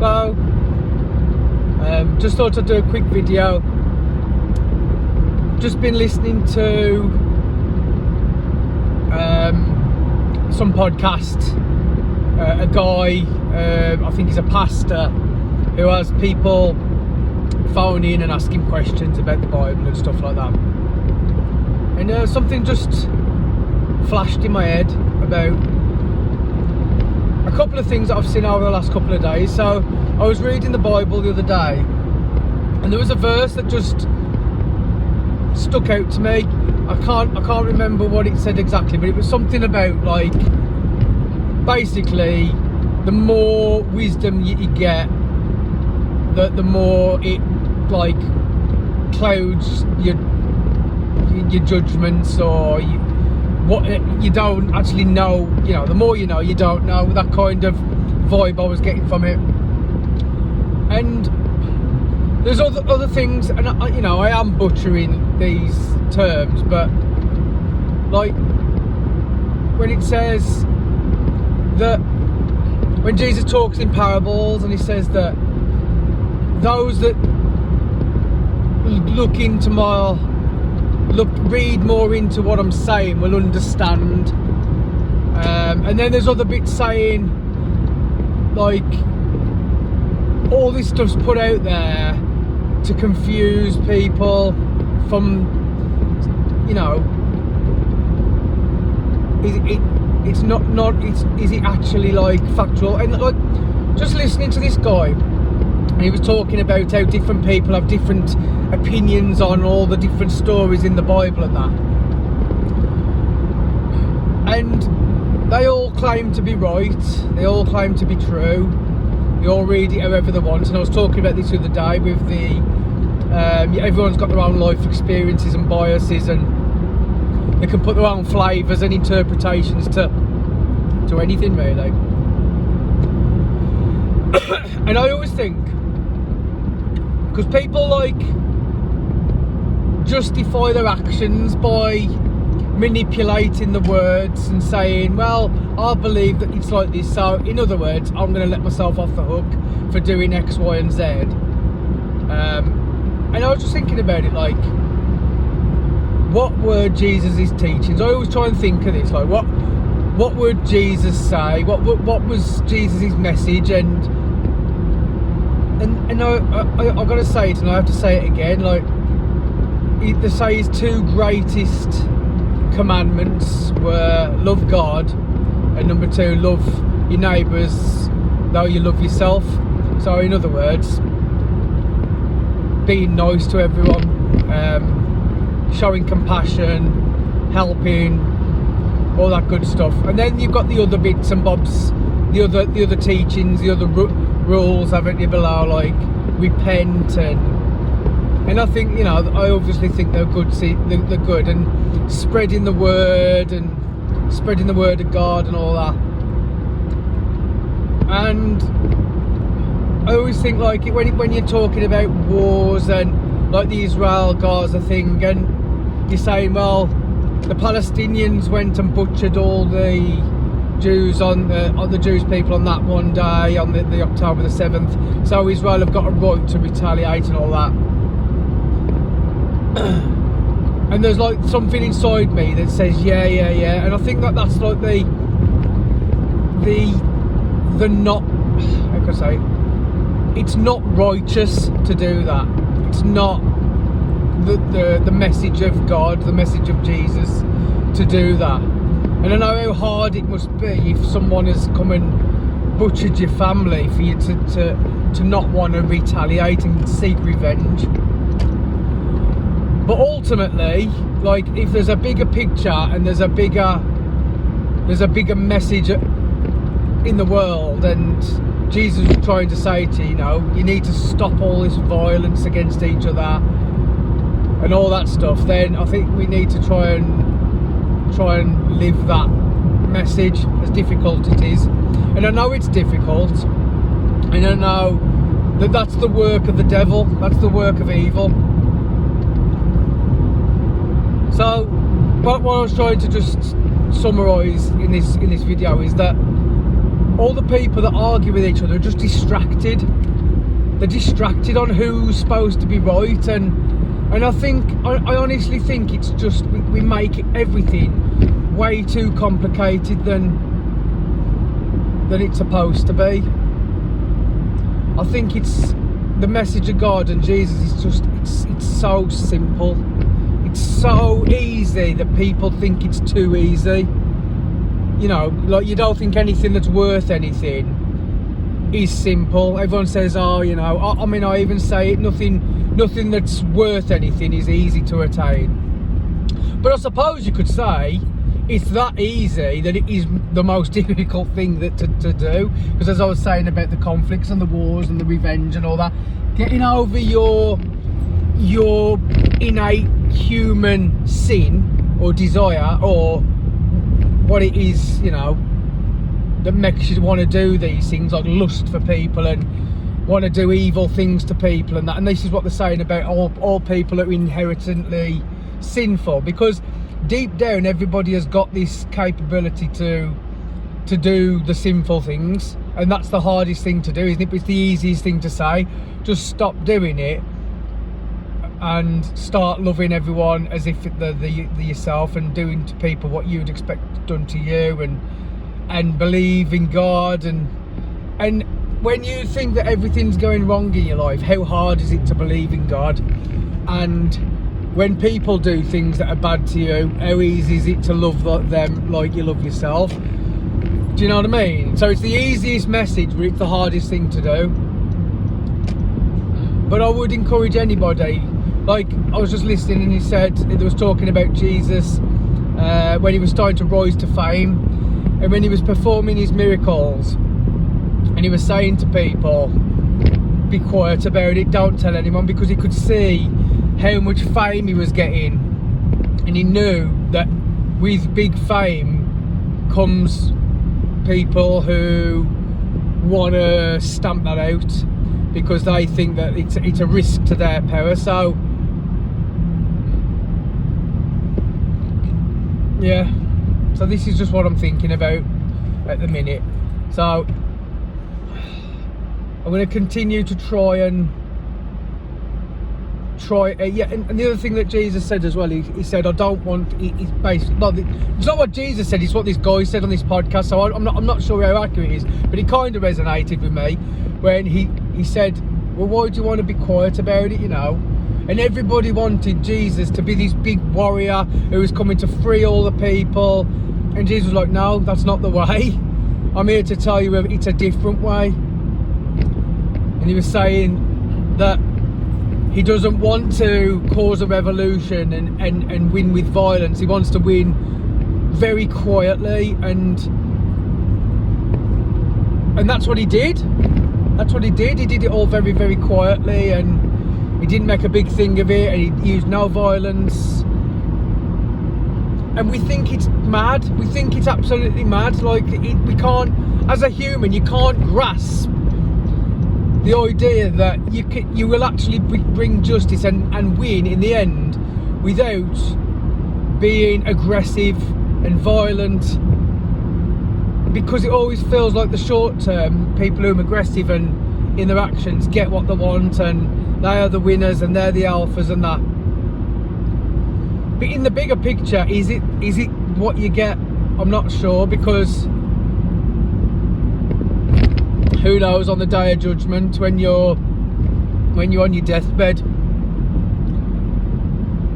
Hello. Just thought I'd do a quick video. Just been listening to some podcast. A guy, I think he's a pastor, who has people phone in and ask him questions about the Bible and stuff like that. And something just flashed in my head about a couple of things that I've seen over the last couple of days. So I was reading the Bible the other day, and there was a verse that just stuck out to me. I can't remember what it said exactly, but it was something about, like, basically the more wisdom you get, the more it, like, clouds your judgments, or what you don't actually know. You know, the more you know, you don't know. That kind of vibe I was getting from it. And there's other things, and I am butchering these terms, but like when it says that, when Jesus talks in parables and he says that those that read more into what I'm saying will understand. And then there's other bits saying, like, all this stuff's put out there to confuse people from, is it actually, like, factual? And, like, just listening to this guy, and he was talking about how different people have different opinions on all the different stories in the Bible and that, and they all claim to be right, they all claim to be true, they all read it however they want. And I was talking about this the other day with the everyone's got their own life experiences and biases, and they can put their own flavours and interpretations to anything, really. And I always think, because people, like, justify their actions by manipulating the words and saying, well, I believe that it's like this, so in other words, I'm going to let myself off the hook for doing X, Y and Z. And I was just thinking about it, like, what were Jesus' teachings? I always try and think of this, like, what would Jesus say? What was Jesus' message? And I've got to say it, and I have to say it again, like, they say his two greatest commandments were love God, and number two, love your neighbours though you love yourself. So in other words, being nice to everyone, showing compassion, helping, all that good stuff. And then you've got the other bits and bobs, the other teachings, the other rules, haven't you, below, like repent, and I think, I obviously think they're good. They're good, and spreading the word and spreading the word of God and all that. And I always think, like, when you're talking about wars and, like, the Israel-Gaza thing, and you're saying, well, the Palestinians went and butchered all the Jews on the Jewish people on that one day, on the October the 7th, so Israel have got a right to retaliate and all that. And there's, like, something inside me that says yeah, and I think that's like the not, how can I say, it's not righteous to do that. It's not the message of God, the message of Jesus, to do that. And I know how hard it must be if someone has come and butchered your family, for you to not want to retaliate and seek revenge. But ultimately, like, if there's a bigger picture and there's a bigger message in the world, and Jesus was trying to say to you, you need to stop all this violence against each other and all that stuff, then I think we need to try and live that message, as difficult it is. And I know it's difficult, and I know that that's the work of the devil, that's the work of evil. So what I was trying to just summarise in this video is that all the people that argue with each other are just distracted. They're distracted on who's supposed to be right, and I honestly think it's just we make everything way too complicated than it's supposed to be. I think it's the message of God and Jesus is just it's so simple. It's so easy that people think it's too easy. You know, like you don't think anything that's worth anything is simple. Everyone says, oh, you know, I mean, I even say it, nothing that's worth anything is easy to attain. But I suppose you could say it's that easy that it is the most difficult thing that to do. Because as I was saying about the conflicts and the wars and the revenge and all that, getting over your innate human sin or desire, or what it is, you know, that makes you want to do these things, like lust for people and want to do evil things to people and that. And this is what they're saying about all people are inherently sinful, because deep down everybody has got this capability to do the sinful things, and that's the hardest thing to do, isn't it? It's the easiest thing to say. Just stop doing it and start loving everyone as if the yourself, and doing to people what you'd expect done to you, and believe in God, and when you think that everything's going wrong in your life, how hard is it to believe in God? And when people do things that are bad to you, how easy is it to love them like you love yourself? Do you know what I mean? So it's the easiest message, but it's the hardest thing to do. But I would encourage anybody, like I was just listening and he said, it was talking about Jesus when he was starting to rise to fame, and when he was performing his miracles, and he was saying to people, be quiet about it, don't tell anyone, because he could see how much fame he was getting, and he knew that with big fame comes people who want to stamp that out because they think that it's a risk to their power. So yeah, so this is just what I'm thinking about at the minute. So I'm going to continue to try, and the other thing that Jesus said as well, he said, I don't want, he's basically, it's not what Jesus said, it's what this guy said on this podcast, so I'm not sure how accurate it is, but it kind of resonated with me when he said, well, why do you want to be quiet about it, you know? And everybody wanted Jesus to be this big warrior who was coming to free all the people, and Jesus was like, no, that's not the way. I'm here to tell you it's a different way. And he was saying that he doesn't want to cause a revolution and win with violence. He wants to win very quietly, and that's what he did. That's what he did. He did it all very, very quietly, and he didn't make a big thing of it, and he used no violence. And we think it's mad. We think it's absolutely mad. Like, we can't, as a human, you can't grasp the idea that you will actually bring justice and win in the end without being aggressive and violent, because it always feels like the short term people who are aggressive and in their actions get what they want, and they are the winners and they're the alphas and that. But in the bigger picture, is it what you get? I'm not sure, because who knows on the day of judgment, when you're on your deathbed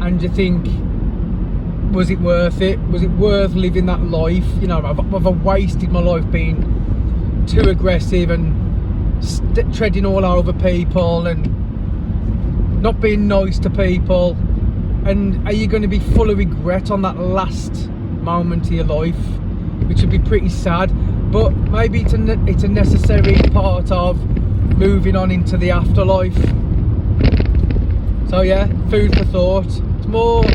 and you think, was it worth it? Was it worth living that life? You know, I've wasted my life being too aggressive and treading all over people and not being nice to people. And are you going to be full of regret on that last moment of your life, which would be pretty sad? But maybe it's a necessary part of moving on into the afterlife. So yeah, food for thought. It's more,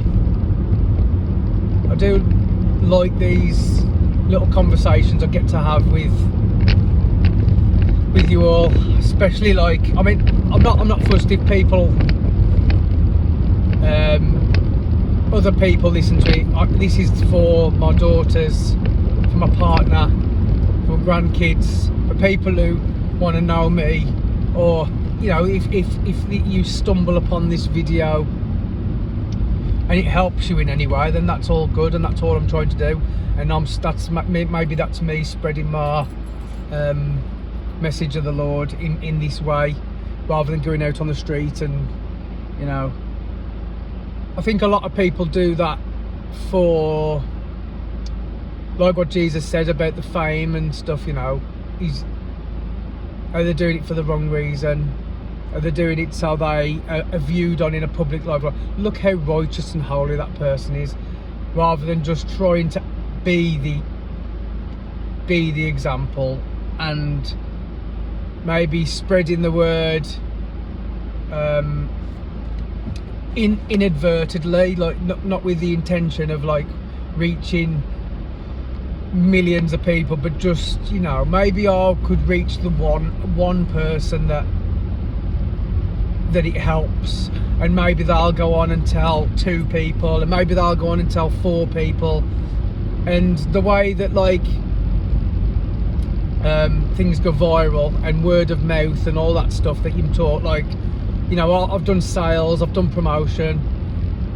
I do like these little conversations I get to have with you all, especially, like, I mean, I'm not fussed if people, other people listen to it. This is for my daughters, for my partner, for grandkids, for people who want to know me, or you know, if you stumble upon this video and it helps you in any way, then that's all good, and that's all I'm trying to do. And maybe that's me spreading my message of the Lord in this way, rather than going out on the street. And you know, I think a lot of people do that for, like what Jesus said about the fame and stuff, you know, are they doing it for the wrong reason? Are they doing it so they are viewed on in a public life? Look how righteous and holy that person is, rather than just trying to be the example and maybe spreading the word inadvertently, like not with the intention of like reaching millions of people, but just, you know, maybe I could reach the one person that it helps, and maybe they'll go on and tell 2 people, and maybe they'll go on and tell 4 people. And the way that like things go viral and word of mouth and all that stuff that you've taught, like, you know, I've done sales, I've done promotion,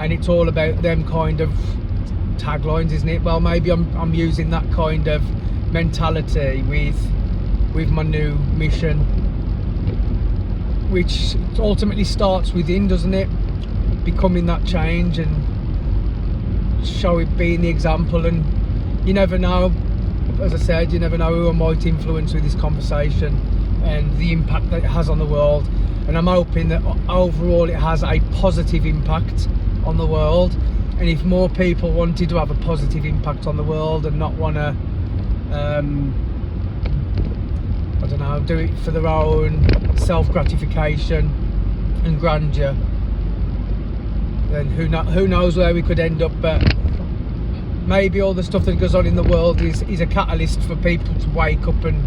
and it's all about them kind of taglines, isn't it? Well, maybe I'm using that kind of mentality with my new mission, which ultimately starts within, doesn't it? Becoming that change and being the example. And you never know, as I said, you never know who I might influence with this conversation and the impact that it has on the world. And I'm hoping that overall it has a positive impact on the world. And if more people wanted to have a positive impact on the world and not want to, I don't know, do it for their own self-gratification and grandeur, then who knows where we could end up. But maybe all the stuff that goes on in the world is a catalyst for people to wake up and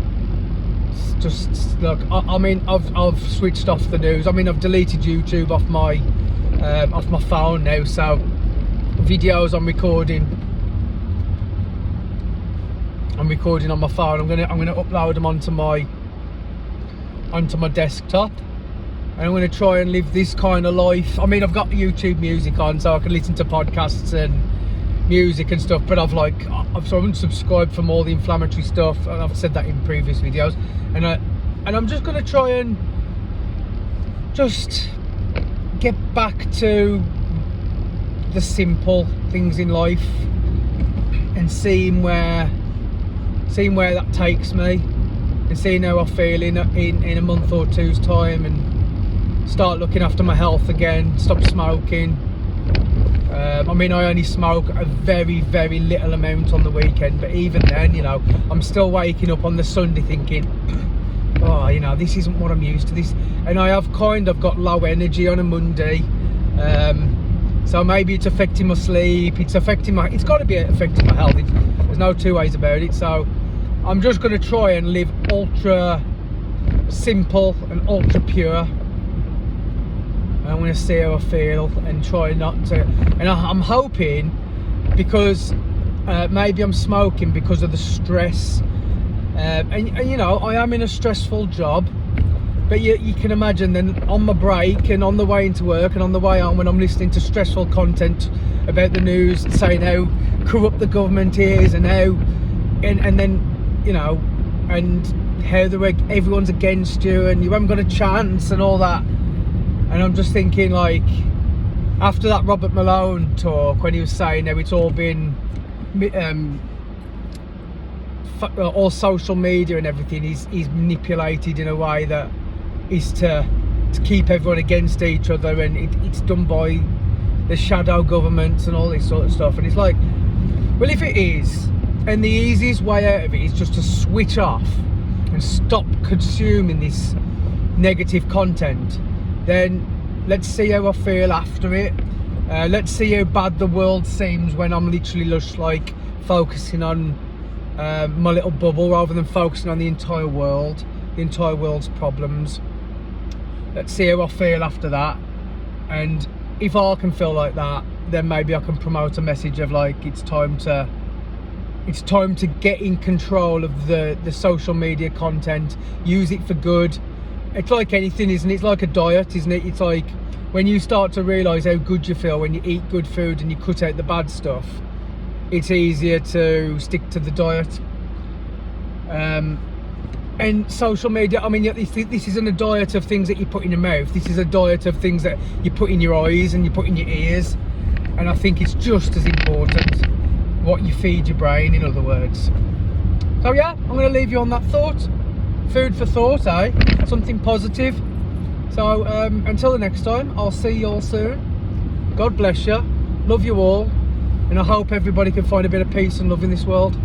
just look. I mean, I've switched off the news. I mean, I've deleted YouTube off my phone now, so videos I'm recording on my phone. I'm gonna upload them onto my desktop, and I'm gonna try and live this kind of life. I mean, I've got YouTube music on, so I can listen to podcasts and music and stuff, but I've unsubscribed from all the inflammatory stuff, and I've said that in previous videos, and I'm just gonna try and just get back to the simple things in life and seeing where that takes me, and seeing how I feel in a month or two's time, and start looking after my health again, stop smoking. I mean, I only smoke a very, very little amount on the weekend, but even then, you know, I'm still waking up on the Sunday thinking, oh, you know, this isn't what I'm used to, this. And I have kind of got low energy on a Monday, so maybe it's affecting my sleep, it's got to be affecting my health. There's no two ways about it. So I'm just going to try and live ultra simple and ultra pure. I'm going to see how I feel and try not to. And I'm hoping, because maybe I'm smoking because of the stress, and you know, I am in a stressful job, but you can imagine then on my break and on the way into work and on the way home, when I'm listening to stressful content about the news saying how corrupt the government is, and how and then, you know, and how everyone's against you and you haven't got a chance and all that. And I'm just thinking, like, after that Robert Malone talk, when he was saying how it's all been all social media and everything is manipulated in a way that is to keep everyone against each other, and it's done by the shadow governments and all this sort of stuff. And it's like, well, if it is, and the easiest way out of it is just to switch off and stop consuming this negative content, then let's see how I feel after it. Let's see how bad the world seems when I'm literally just like focusing on my little bubble rather than focusing on the entire world's problems. Let's see how I feel after that, and if I can feel like that, then maybe I can promote a message of like, it's time to It's time to get in control of the social media content. Use it for good. It's like anything, isn't it? It's like a diet, isn't it? It's like when you start to realise how good you feel when you eat good food and you cut out the bad stuff, it's easier to stick to the diet. And social media, I mean, this isn't a diet of things that you put in your mouth. This is a diet of things that you put in your eyes and you put in your ears. And I think it's just as important what you feed your brain, in other words. So yeah, I'm going to leave you on that thought. Food for thought, eh? Something positive. So until the next time, I'll see you all soon. God bless you. Love you all. And I hope everybody can find a bit of peace and love in this world.